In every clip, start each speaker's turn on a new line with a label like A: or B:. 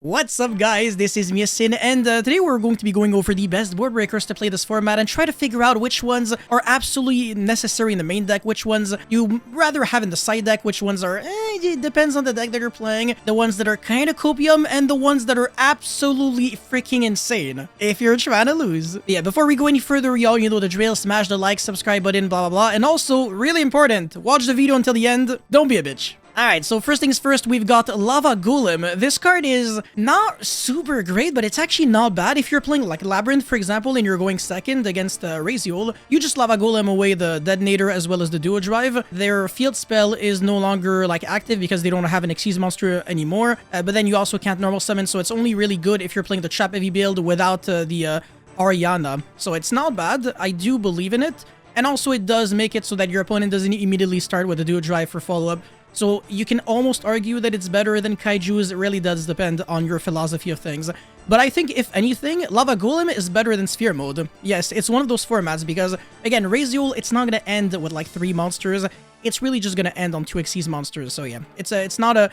A: What's up guys, this is Miasin, and today we're going to be going over the best board breakers to play this format and try to figure out which ones are absolutely necessary in the main deck, which ones you rather have in the side deck, which ones are, it depends on the deck that you're playing, the ones that are kind of copium, and the ones that are absolutely freaking insane if you're trying to lose. Yeah, before we go any further, y'all, you know the drill, smash the like, subscribe button, blah blah blah, and also, really important, watch the video until the end, don't be a bitch. Alright, so first things first, we've got Lava Golem. This card is not super great, but it's actually not bad. If you're playing like Labyrinth, for example, and you're going second against Raziel, you just Lava Golem away the Detonator as well as the Duo Drive. Their field spell is no longer like active because they don't have an Xyz monster anymore, but then you also can't normal summon, so it's only really good if you're playing the trap heavy build without the Ariana. So it's not bad, I do believe in it, and also it does make it so that your opponent doesn't immediately start with the Duo Drive for follow-up. So you can almost argue that it's better than Kaiju's. It really does depend on your philosophy of things. But I think, if anything, Lava Golem is better than Sphere Mode. Yes, it's one of those formats because, again, Raziel, it's not going to end with like 3 monsters. It's really just going to end on 2 Xyz monsters. So yeah, it's not a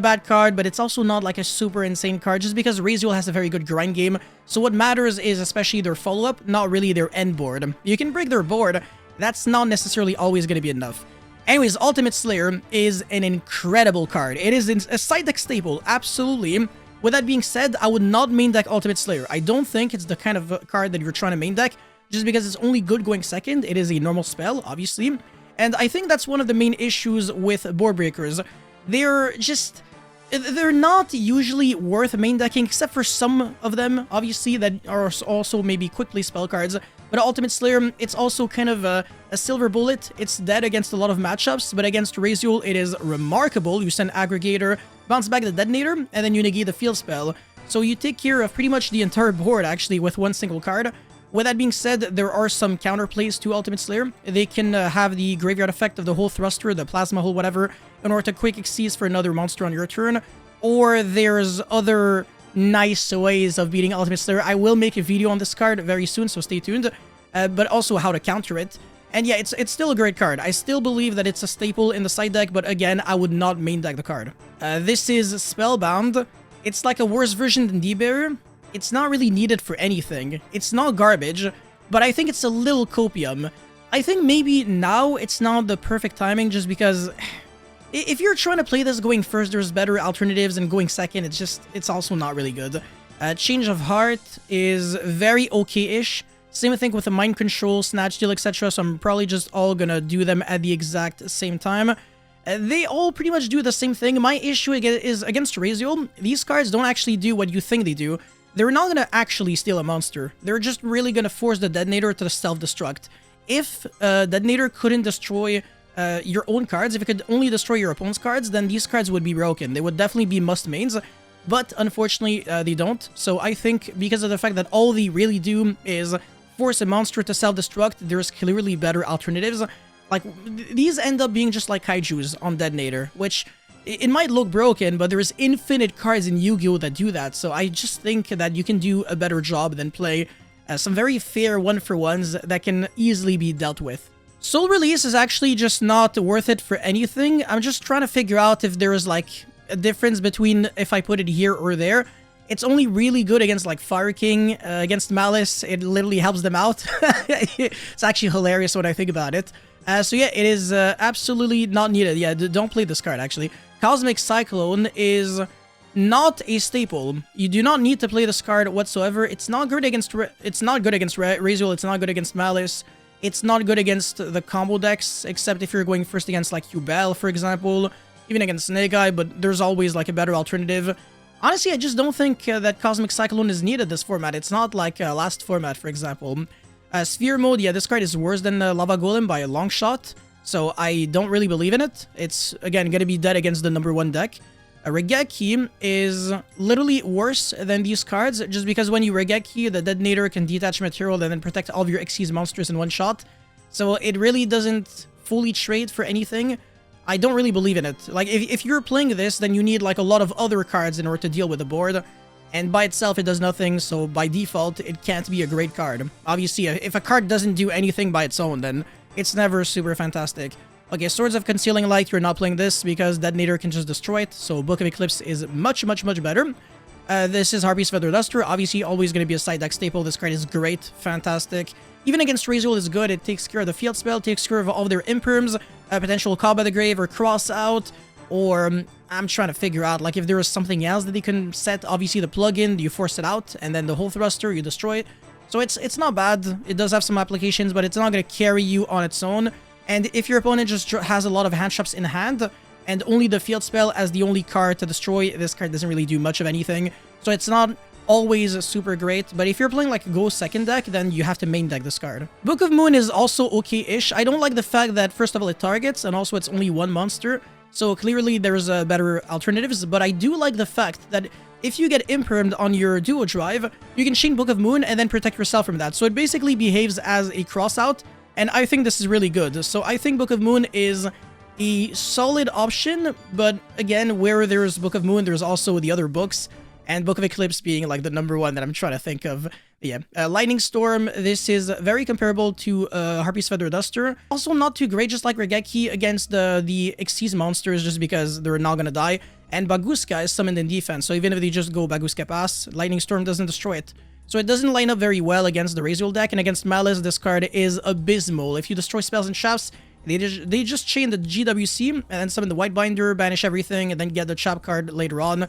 A: bad card, but it's also not like a super insane card just because Raziel has a very good grind game. So what matters is especially their follow-up, not really their end board. You can break their board. That's not necessarily always going to be enough. Anyways, Ultimate Slayer is an incredible card. It is a side deck staple, absolutely. With that being said, I would not main deck Ultimate Slayer. I don't think it's the kind of card that you're trying to main deck, just because it's only good going second. It is a normal spell, obviously. And I think that's one of the main issues with board breakers. They're not usually worth main decking, except for some of them, obviously, that are also maybe quickly spell cards. But Ultimate Slayer, it's also kind of a silver bullet. It's dead against a lot of matchups, but against Raziel, it is remarkable. You send Aggregator, bounce back the Detonator, and then you negate the field spell. So you take care of pretty much the entire board, actually, with one single card. With that being said, there are some counterplays to Ultimate Slayer. They can have the graveyard effect of the Hole Thruster, the Plasma Hole, whatever, in order to quick Xyz for another monster on your turn. Or there's other nice ways of beating Ultimate Slayer. I will make a video on this card very soon, so stay tuned. But also how to counter it. And yeah, it's still a great card. I still believe that it's a staple in the side deck, but again, I would not main deck the card. This is Spellbound. It's like a worse version than D-Bearer. It's not really needed for anything. It's not garbage, but I think it's a little copium. I think maybe now it's not the perfect timing just because if you're trying to play this going first, there's better alternatives, and going second, it's also not really good. Change of Heart is very okay-ish. Same thing with the Mind Control, Snatch Steal, etc. So I'm probably just all gonna do them at the exact same time. They all pretty much do the same thing. My issue is against Raziel. These cards don't actually do what you think they do. They're not gonna actually steal a monster. They're just really gonna force the Detonator to self-destruct. If Detonator couldn't destroy your own cards, if it could only destroy your opponent's cards, then these cards would be broken. They would definitely be must-mains. But unfortunately, they don't. So I think because of the fact that all they really do is force a monster to self-destruct, there's clearly better alternatives. Like, these end up being just like Kaiju's on Detonator, which it might look broken, but there's infinite cards in Yu-Gi-Oh! That do that, so I just think that you can do a better job than play some very fair one-for-ones that can easily be dealt with. Soul Release is actually just not worth it for anything. I'm just trying to figure out if there is like a difference between if I put it here or there. It's only really good against like Fire King, against Malice. It literally helps them out. It's actually hilarious when I think about it. So yeah, it is absolutely not needed. Yeah, don't play this card actually. Cosmic Cyclone is not a staple. You do not need to play this card whatsoever. It's not good against Raziel. It's not good against Malice. It's not good against the combo decks, except if you're going first against like Yubel, for example, even against Snake Eye. But there's always like a better alternative. Honestly, I just don't think that Cosmic Cyclone is needed this format. It's not like last format, for example. Sphere Mode, yeah, this card is worse than Lava Golem by a long shot, so I don't really believe in it. It's, again, gonna be dead against the #1 deck. Regeki is literally worse than these cards, just because when you Regeki, the Detonator can detach material and then protect all of your Xyz monsters in one shot. So it really doesn't fully trade for anything. I don't really believe in it. Like, if you're playing this, then you need, like, a lot of other cards in order to deal with the board. And by itself, it does nothing, so by default, it can't be a great card. Obviously, if a card doesn't do anything by its own, then it's never super fantastic. Okay, Swords of Concealing Light, you're not playing this because Detonator can just destroy it, so Book of Eclipse is much, much, much better. This is Harpy's Feather Duster. Obviously, always going to be a side deck staple. This card is great, fantastic. Even against Razor is good. It takes care of the field spell, takes care of all of their imperms, potential Call by the Grave or Cross Out, or I'm trying to figure out, like, if there is something else that they can set. Obviously, the plugin, you force it out, and then the Hole Thruster, you destroy it. So it's not bad. It does have some applications, but it's not going to carry you on its own. And if your opponent just has a lot of hand traps in hand, and only the field spell as the only card to destroy, this card doesn't really do much of anything. So it's not always super great, but if you're playing like a Go second deck, then you have to main deck this card. Book of Moon is also okay-ish. I don't like the fact that, first of all, it targets, and also it's only one monster. So clearly there's better alternatives, but I do like the fact that if you get impermed on your duo drive, you can chain Book of Moon and then protect yourself from that. So it basically behaves as a crossout, and I think this is really good. So I think Book of Moon is a solid option, but again, where there's Book of Moon, there's also the other books, and Book of Eclipse being like the number one that I'm trying to think of. Yeah, Lightning Storm, this is very comparable to Harpy's Feather Duster. Also not too great, just like Regeki against the Xyz monsters, just because they're not gonna die. And Baguska is summoned in defense, so even if they just go Baguska Pass, Lightning Storm doesn't destroy it. So it doesn't line up very well against the Razor deck, and against Malice, this card is abysmal. If you destroy spells and shafts, they just chain the GWC, and then summon the White Binder, banish everything, and then get the Chap card later on.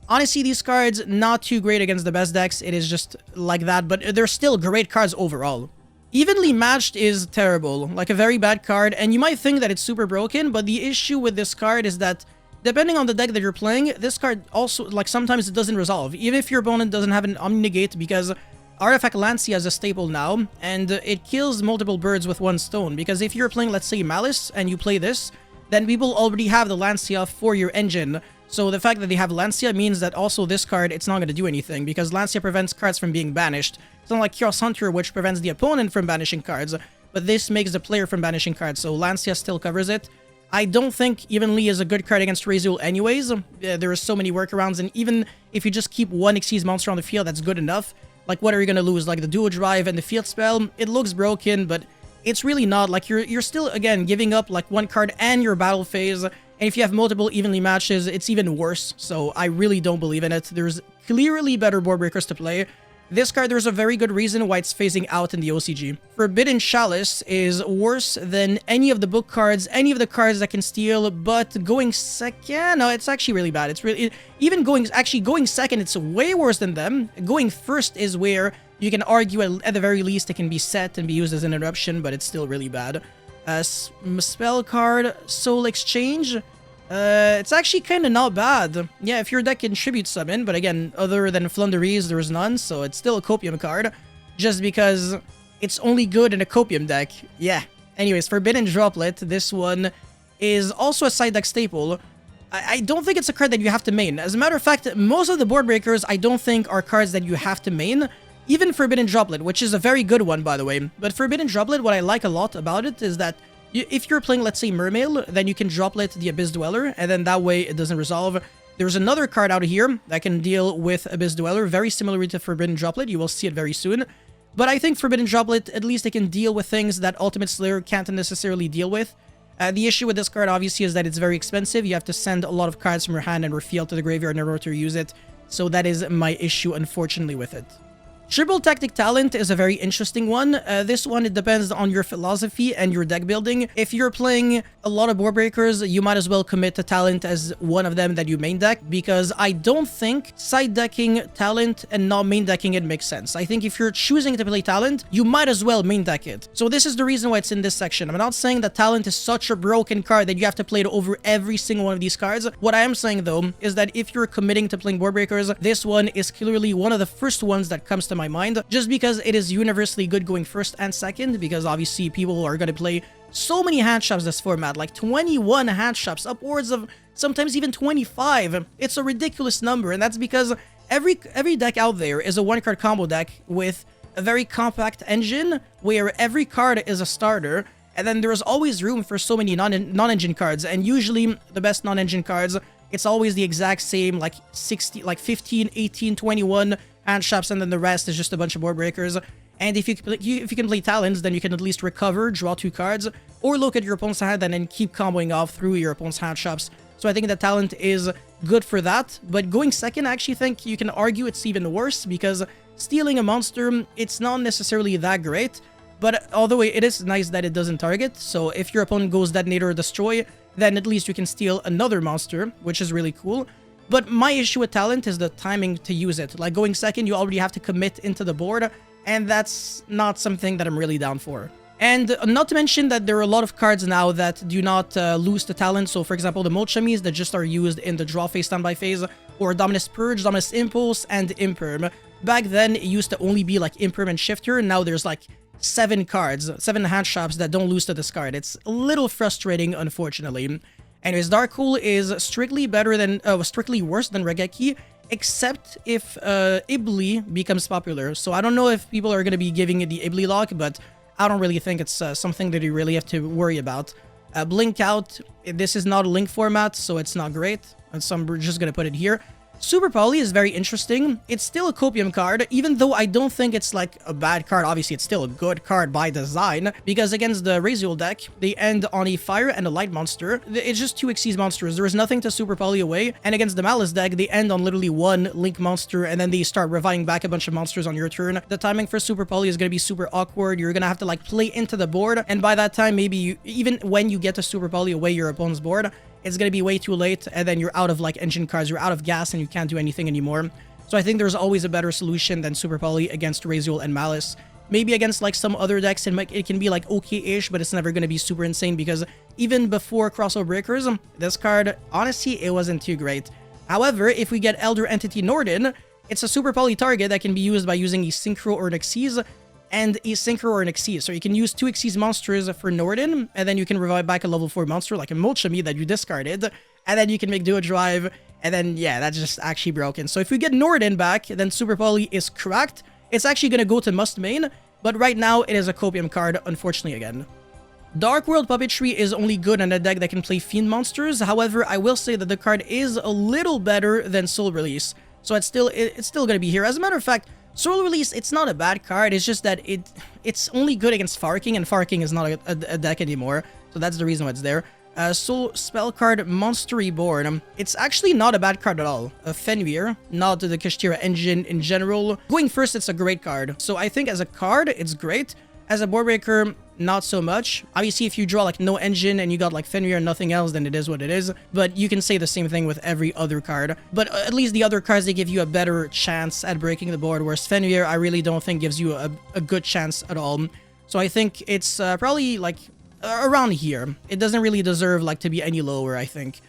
A: Honestly, these cards, not too great against the best decks. It is just like that, but they're still great cards overall. Evenly Matched is terrible, like a very bad card, and you might think that it's super broken, but the issue with this card is that depending on the deck that you're playing, this card also, like, sometimes it doesn't resolve, even if your opponent doesn't have an Omnigate, because Artifact Lancia is a staple now, and it kills multiple birds with one stone, because if you're playing, let's say, Malice, and you play this, then people already have the Lancia for your engine. So the fact that they have Lancia means that also this card, it's not going to do anything, because Lancia prevents cards from being banished. It's not like Chaos Hunter, which prevents the opponent from banishing cards, but this makes the player from banishing cards, so Lancia still covers it. I don't think Evenly is a good card against Razor anyways. There are so many workarounds, and even if you just keep one Xyz monster on the field, that's good enough. Like, what are you going to lose? Like, the Duo Drive and the Field Spell? It looks broken, but it's really not. Like, you're still, again, giving up, like, one card and your battle phase. And if you have multiple Evenly matches, it's even worse. So I really don't believe in it. There's clearly better board breakers to play. This card, there's a very good reason why it's phasing out in the OCG. Forbidden Chalice is worse than any of the book cards, any of the cards that can steal, but going second, no, it's actually really bad. It's really, even going second, it's way worse than them. Going first is where you can argue at the very least it can be set and be used as an interruption, but it's still really bad. Spell card, Soul Exchange. It's actually kind of not bad. Yeah, if your deck can tribute summon, but again, other than Flunderies, there's none, so it's still a Copium card, just because it's only good in a Copium deck. Yeah. Anyways, Forbidden Droplet, this one is also a side deck staple. I don't think it's a card that you have to main. As a matter of fact, most of the board breakers I don't think are cards that you have to main. Even Forbidden Droplet, which is a very good one, by the way. But Forbidden Droplet, what I like a lot about it is that if you're playing, let's say, Mermail, then you can droplet the Abyss Dweller, and then that way it doesn't resolve. There's another card out here that can deal with Abyss Dweller, very similar to Forbidden Droplet. You will see it very soon. But I think Forbidden Droplet, at least it can deal with things that Ultimate Slayer can't necessarily deal with. The issue with this card, obviously, is that it's very expensive. You have to send a lot of cards from your hand and or field to the graveyard in order to use it. So that is my issue, unfortunately, with it. Triple Tactic Talent is a very interesting one. This one, it depends on your philosophy and your deck building. If you're playing a lot of board breakers, you might as well commit to Talent as one of them that you main deck, because I don't think side decking Talent and not main decking it makes sense. I think if you're choosing to play Talent, you might as well main deck it. So this is the reason why it's in this section. I'm not saying that Talent is such a broken card that you have to play it over every single one of these cards. What I am saying, though, is that if you're committing to playing board breakers, this one is clearly one of the first ones that comes to my mind, just because it is universally good going first and second, because obviously people are going to play so many hand shops this format, like 21 hand shops, upwards of sometimes even 25. It's a ridiculous number, and that's because every deck out there is a one-card combo deck with a very compact engine where every card is a starter, and then there's always room for so many non-engine cards, and usually the best non-engine cards, it's always the exact same, like 15, 18, 21 hand shops, and then the rest is just a bunch of board breakers. And if you can play Talents, then you can at least recover, draw 2 cards, or look at your opponent's hand and then keep comboing off through your opponent's hand shops. So I think the talent is good for that. But going second, I actually think you can argue it's even worse because stealing a monster, it's not necessarily that great. But although it is nice that it doesn't target, so if your opponent goes Detonator or Destroy, then at least you can steal another monster, which is really cool. But my issue with talent is the timing to use it. Like going second, you already have to commit into the board, and that's not something that I'm really down for. And not to mention that there are a lot of cards now that do not lose the talent. So for example, the Molchamis that just are used in the draw phase, standby phase, or Dominus Purge, Dominus Impulse, and Imperm. Back then, it used to only be like Imperm and Shifter. Now there's like 7 cards, 7 hand shops that don't lose to this card. It's a little frustrating, unfortunately. Anyways, Darkhold is strictly worse than Regeki, except if Ibli becomes popular. So I don't know if people are going to be giving it the Ibli lock, but I don't really think it's something that you really have to worry about. Blink Out, this is not a link format, so it's not great. And so I'm just going to put it here. Super Poly is very interesting. It's still a Copium card, even though I don't think it's like a bad card. Obviously, it's still a good card by design, because against the Raziel deck, they end on a Fire and a Light monster. It's just 2 Xyz monsters. There is nothing to Super Poly away, and against the Malice deck, they end on literally 1 Link monster, and then they start reviving back a bunch of monsters on your turn. The timing for Super Poly is going to be super awkward. You're going to have to like play into the board, and by that time, maybe even when you get to Super Poly away your opponent's board, it's going to be way too late, and then you're out of like engine cards, you're out of gas, and you can't do anything anymore. So I think there's always a better solution than Super Poly against Raziel and Malice. Maybe against like some other decks, it can be like okay-ish, but it's never going to be super insane, because even before Crossover Breakers, this card, honestly, it wasn't too great. However, if we get Elder Entity Norden, it's a Super Poly target that can be used by using a Synchro or an Xyz, and a Synchro or an Xyz. So you can use 2 Xyz monsters for Norden, and then you can revive back a level 4 monster like a Molchami that you discarded, and then you can make Duo Drive, and then yeah, that's just actually broken. So if we get Norden back, then Super Poly is cracked. It's actually going to go to must main, but right now it is a Copium card, unfortunately again. Dark World Puppetry is only good in a deck that can play Fiend monsters. However, I will say that the card is a little better than Soul Release, so it's still going to be here. As a matter of fact, Soul Release, it's not a bad card, it's just that it's only good against Farking, and Farking is not a deck anymore, so that's the reason why it's there. Soul Spell card, Monster Reborn. It's actually not a bad card at all. Fenrir, not the Kashtira engine in general. Going first, it's a great card. So I think as a card, it's great. As a board breaker, not so much. Obviously, if you draw like no engine and you got like Fenrir and nothing else, then it is what it is. But you can say the same thing with every other card. But at least the other cards, they give you a better chance at breaking the board, whereas Fenrir, I really don't think gives you a good chance at all. So I think it's probably like around here. It doesn't really deserve like to be any lower, I think.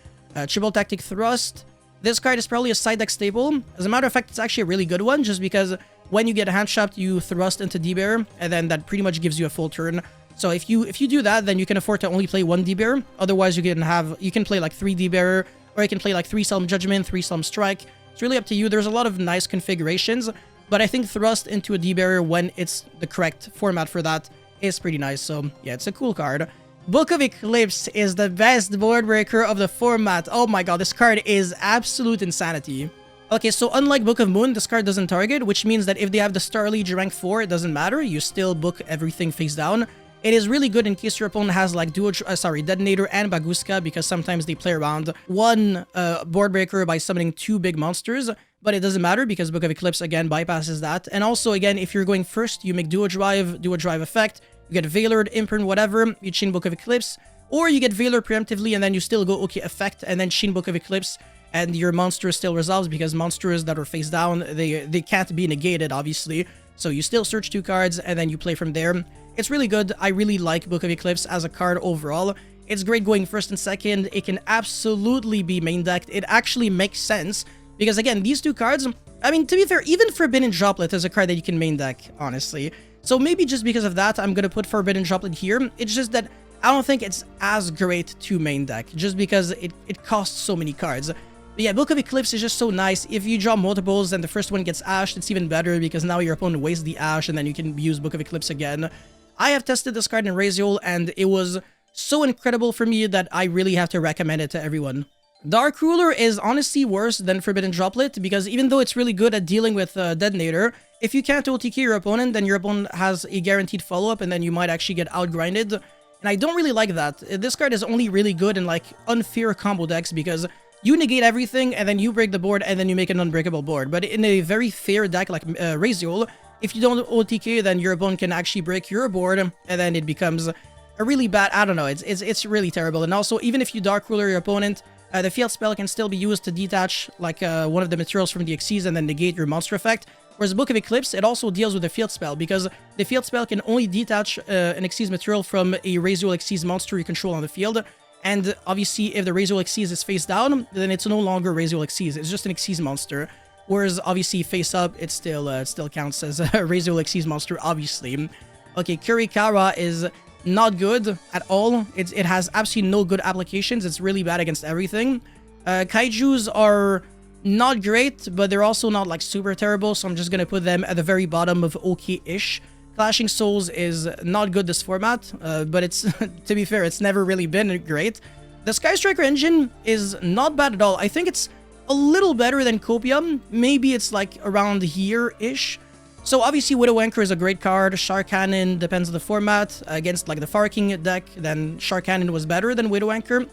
A: Triple Tactic Thrust. This card is probably a side deck staple. As a matter of fact, it's actually a really good one, just because when you get a hand shopped, you thrust into D-Bear, and then that pretty much gives you a full turn. So if you do that, then you can afford to only play 1 D-Bear. Otherwise, you can play like 3 D-Bear, or you can play like 3 Solemn Judgment, 3 Solemn Strike. It's really up to you. There's a lot of nice configurations, but I think thrust into a D-Bear when it's the correct format for that is pretty nice. So yeah, it's a cool card. Book of Eclipse is the best board breaker of the format. Oh my god, this card is absolute insanity. Okay, so unlike Book of Moon, this card doesn't target, which means that if they have the Star Liege rank 4, it doesn't matter. You still book everything face down. It is really good in case your opponent has like Detonator and Baguska, because sometimes they play around one board breaker by summoning 2 big monsters. But it doesn't matter because Book of Eclipse, again, bypasses that. And also, again, if you're going first, you make Duo Drive effect. You get Veilored, Imprint, whatever, you chain Book of Eclipse. Or you get Veiler preemptively, and then you still go, okay, effect, and then chain Book of Eclipse. And your monster still resolves, because monsters that are face down, they can't be negated, obviously. So you still search 2 cards, and then you play from there. It's really good. I really like Book of Eclipse as a card overall. It's great going first and second. It can absolutely be main decked. It actually makes sense, because again, these 2 cards, I mean, to be fair, even Forbidden Droplet is a card that you can main deck, honestly. So maybe just because of that, I'm going to put Forbidden Droplet here. It's just that I don't think it's as great to main deck, just because it costs so many cards. But yeah, Book of Eclipse is just so nice. If you draw multiples and the first one gets ashed, it's even better, because now your opponent wastes the ash, and then you can use Book of Eclipse again. I have tested this card in Raziel, and it was so incredible for me that I really have to recommend it to everyone. Dark Ruler is honestly worse than Forbidden Droplet, because even though it's really good at dealing with Detonator, if you can't OTK your opponent, then your opponent has a guaranteed follow-up, and then you might actually get outgrinded. And I don't really like that. This card is only really good in like unfair combo decks because you negate everything and then you break the board and then you make an unbreakable board. But in a very fair deck like Raziel, if you don't OTK, then your opponent can actually break your board and then it becomes a really bad, I don't know, it's really terrible. And also, even if you Dark Ruler your opponent, the field spell can still be used to detach like one of the materials from the Xyz and then negate your monster effect. Whereas Book of Eclipse, it also deals with the field spell because the field spell can only detach an Xyz material from a Raziel Xyz monster you control on the field. And obviously, if the Raziel Xyz is face down, then it's no longer Raziel Xyz. It's just an Xyz monster. Whereas obviously face up, it still counts as a Raziel Xyz monster, obviously. Okay, Kurikara is not good at all. It has absolutely no good applications. It's really bad against everything. Kaijus are not great, but they're also not like super terrible, so I'm just gonna put them at the very bottom of okay-ish. Clashing Souls is not good this format, but it's, to be fair, it's never really been great. The Sky Striker engine is not bad at all. I think it's a little better than Copium. Maybe it's like around here-ish. So obviously Widow Anchor is a great card. Shark Cannon depends on the format. Against like the Far King deck, then Shark Cannon was better than Widow Anchor.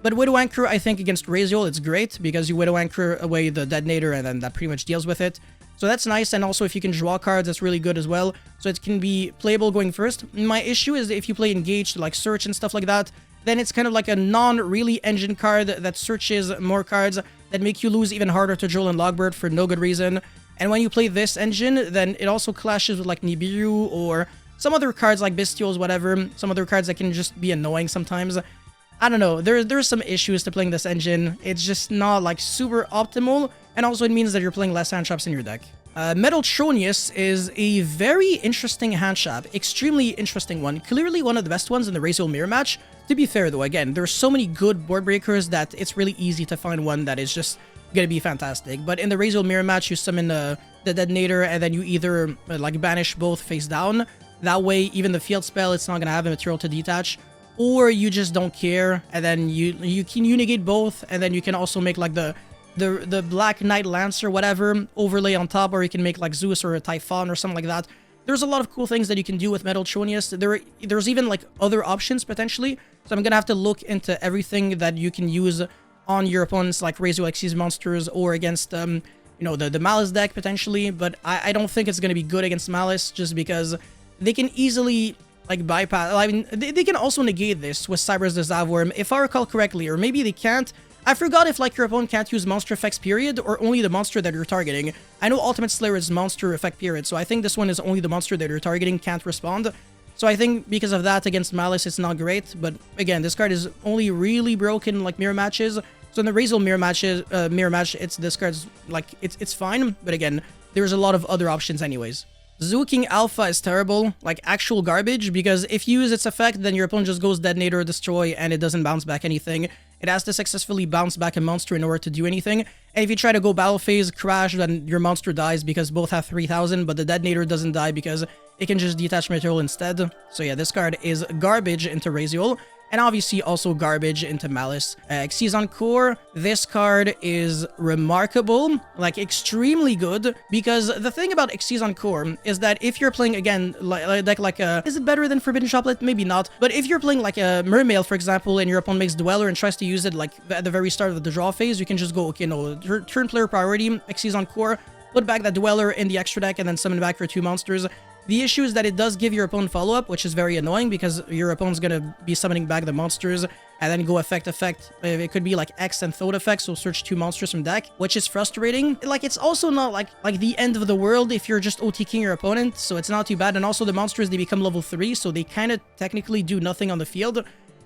A: But Widow Anchor, I think against Raziel, it's great because you Widow Anchor away the Detonator and then that pretty much deals with it. So that's nice, and also if you can draw cards, that's really good as well. So it can be playable going first. My issue is if you play Engaged, like Search and stuff like that, then it's kind of like a non-really engine card that searches more cards that make you lose even harder to Joel and Logbird for no good reason. And when you play this engine, then it also clashes with like Nibiru or some other cards like Bestials, whatever. Some other cards that can just be annoying sometimes. I don't know, there's some issues to playing this engine. It's just not like super optimal, and also it means that you're playing less hand traps in your deck. Metaltronius is a very interesting hand trap, extremely interesting one, clearly one of the best ones in the Raziel Mirror match. To be fair though, again, there's so many good board breakers that it's really easy to find one that is just gonna be fantastic. But in the Raziel Mirror match, you summon the Detonator and then you either like banish both face down. That way, even the field spell, it's not gonna have a material to detach. Or you just don't care, and then you negate both, and then you can also make like the Black Knight Lancer, whatever, overlay on top, or you can make like Zeus or a Typhon or something like that. There's a lot of cool things that you can do with Metaltronius. There's even like other options potentially, so I'm gonna have to look into everything that you can use on your opponents, like Raziel Xyz monsters, or against you know, the Malice deck potentially. But I don't think it's gonna be good against Malice, just because they can easily like bypass. I mean, they can also negate this with Cyber's the Zavworm, if I recall correctly, or maybe they can't. I forgot if like your opponent can't use monster effects period or only the monster that you're targeting. I know Ultimate Slayer is monster effect period, so I think this one is only the monster that you're targeting can't respond. So I think because of that against Malice it's not great, but again, this card is only really broken like mirror matches. So in the Raziel mirror match, this card's like it's fine, but again, there's a lot of other options anyways. Zoo King Alpha is terrible, like actual garbage, because if you use its effect, then your opponent just goes Detonator or Destroy, and it doesn't bounce back anything. It has to successfully bounce back a monster in order to do anything. And if you try to go Battle Phase, Crash, then your monster dies because both have 3000, but the Detonator doesn't die because it can just detach material instead. So yeah, this card is garbage into Raziel. And obviously also garbage into Malice. Xyz Core, this card is remarkable, like extremely good, because the thing about Xyz Core is that if you're playing, again, is it better than Forbidden Chaplet? Maybe not, but if you're playing like a Mermail, for example, and your opponent makes Dweller and tries to use it like at the very start of the draw phase, you can just go, okay, no, turn player priority, Xyz Core, put back that Dweller in the extra deck, and then summon back your 2 monsters. The issue is that it does give your opponent follow-up, which is very annoying because your opponent's gonna be summoning back the monsters and then go effect. It could be like X and Thought effect, so search 2 monsters from deck, which is frustrating. Like, it's also not like the end of the world if you're just OTKing your opponent, so it's not too bad. And also the monsters, they become level 3, so they kind of technically do nothing on the field.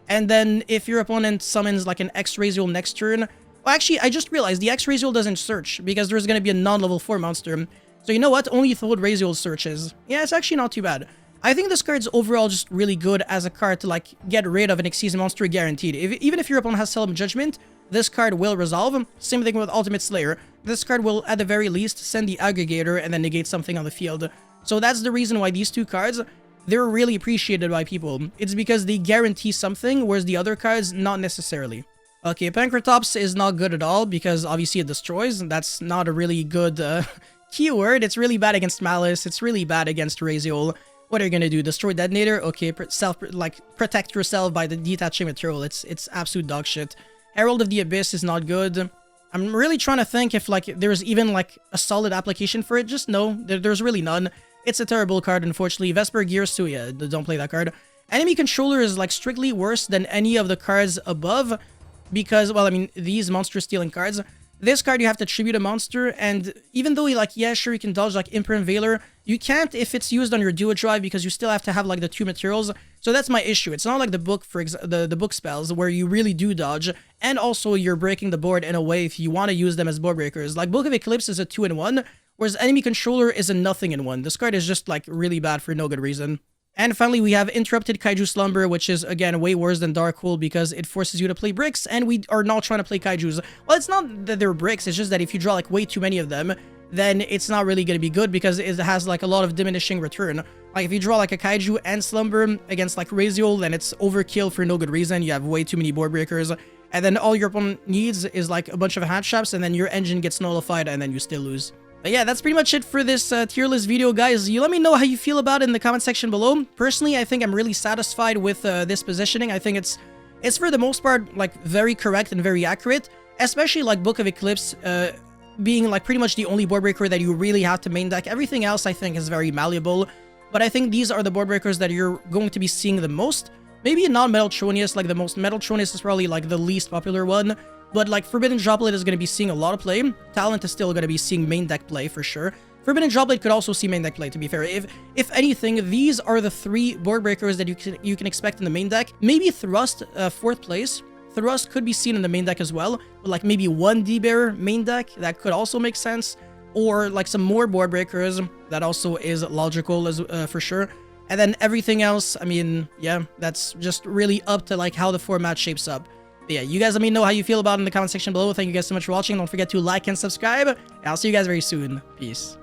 A: And then if your opponent summons like an X Raziel next turn, well, actually, I just realized the X Raziel doesn't search because there's gonna be a non-level 4 monster. So you know what? Only Thought Raziel searches. Yeah, it's actually not too bad. I think this card's overall just really good as a card to like get rid of an Xyz monster guaranteed. Even if your opponent has Solemn Judgment, this card will resolve. Same thing with Ultimate Slayer. This card will at the very least send the Aggregator and then negate something on the field. So that's the reason why these 2 cards, they're really appreciated by people. It's because they guarantee something, whereas the other cards, not necessarily. Okay, Pancratops is not good at all because obviously it destroys. That's not a really good keyword. It's really bad against Malice. It's really bad against Raziel. What are you gonna do? Destroy detonator? Okay, protect yourself by the detaching material. It's absolute dog shit. Herald of the Abyss is not good. I'm really trying to think if like there's even like a solid application for it. Just no, there's really none. It's a terrible card, unfortunately. Vesper Gears too, yeah, don't play that card. Enemy Controller is like strictly worse than any of the cards above because, well, I mean, these monster stealing cards. This card, you have to tribute a monster, and even though, like, yeah, sure, you can dodge, like, Imprint Veiler, you can't if it's used on your duo drive because you still have to have, like, the 2 materials. So that's my issue. It's not like the book, the book spells, where you really do dodge, and also you're breaking the board in a way if you want to use them as board breakers. Like, Book of Eclipse is a 2-in-1, whereas Enemy Controller is a nothing-in-1. This card is just, like, really bad for no good reason. And finally, we have Interrupted Kaiju Slumber, which is, again, way worse than Darkhold because it forces you to play bricks, and we are not trying to play Kaijus. Well, it's not that they're bricks, it's just that if you draw, like, way too many of them, then it's not really going to be good because it has, like, a lot of diminishing return. Like, if you draw, like, a Kaiju and Slumber against, like, Raziel, then it's overkill for no good reason. You have way too many board breakers, and then all your opponent needs is, like, a bunch of hand traps, and then your engine gets nullified, and then you still lose. But yeah, that's pretty much it for this tier list video, guys. You let me know how you feel about it in the comment section below. Personally, I think I'm really satisfied with this positioning. I think it's for the most part, like, very correct and very accurate. Especially, like, Book of Eclipse being, like, pretty much the only board breaker that you really have to main deck. Everything else, I think, is very malleable. But I think these are the board breakers that you're going to be seeing the most. Maybe not Metal Tronius, like, the most Metal Tronius is probably, like, the least popular one. But, like, Forbidden Droplet is going to be seeing a lot of play. Talent is still going to be seeing main deck play, for sure. Forbidden Droplet could also see main deck play, to be fair. If anything, these are the 3 board breakers that you can expect in the main deck. Maybe Thrust, 4th place. Thrust could be seen in the main deck as well. But, like, maybe 1 D-Bear main deck. That could also make sense. Or, like, some more board breakers. That also is logical, as for sure. And then everything else, I mean, yeah, that's just really up to, like, how the format shapes up. But yeah, you guys let me know how you feel about it in the comment section below. Thank you guys so much for watching. Don't forget to like and subscribe. And I'll see you guys very soon. Peace.